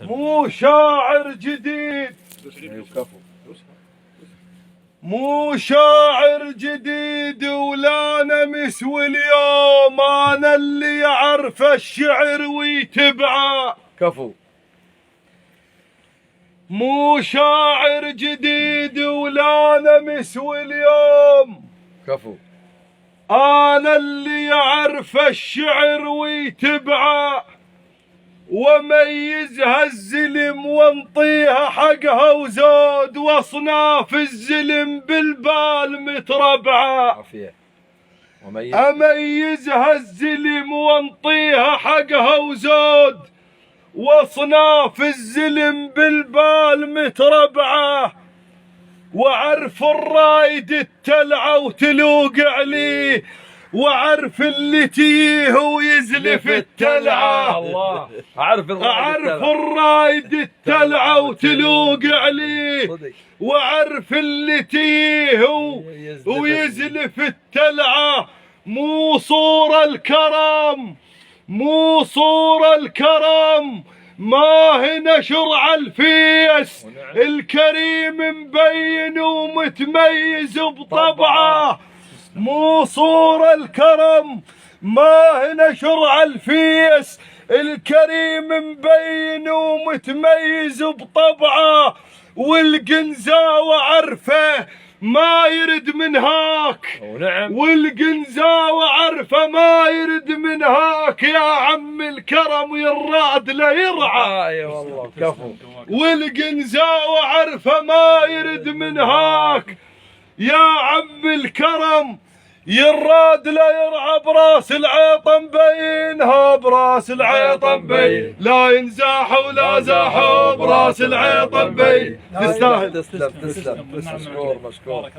مو شاعر جديد، مو شاعر جديد ولا نمس، واليوم انا اللي يعرف الشعر ويتبعه. كفو. مو شاعر جديد ولا نمس، واليوم كفو. انا اللي يعرف الشعر ويتبعه، وميزها الزلم وانطيها حقها وزود، واصناف الزلم بالبال متربعه. عافية. اميزها الزلم وانطيها حقها وزود، واصناف الزلم بالبال متربعه، وعرف الرايد التلعه وتلوق عليه، وعرف اللي تيه ويزلف التلعه. الله. اعرف الرايد التلعه وتلوق عليه، وعرف اللي تيه ويزلف التلعه. مو صور الكرم، مو صور الكرم، ما هنا شرع الفيس، الكريم مبين ومتميز بطبعه. مو صور الكرم، ما هنا شرع الفيس، الكريم مبين ومتميز بطبعه. والقنزاوة عرفه ما يرد من هاك، والقنزاوة عرفه ما يرد من هاك، يا عم الكرم يراد لا يرعى. اي والله. كفو. والقنزاوة عرفه ما يرد من هاك، يا عم الكرم يراد لا يرعى، براس العيطة مبينها، براس العيطة مبين، لا ينزاح ولا زاحوا، براس العيطة مبين. تستاهل. تسلم. مشكور.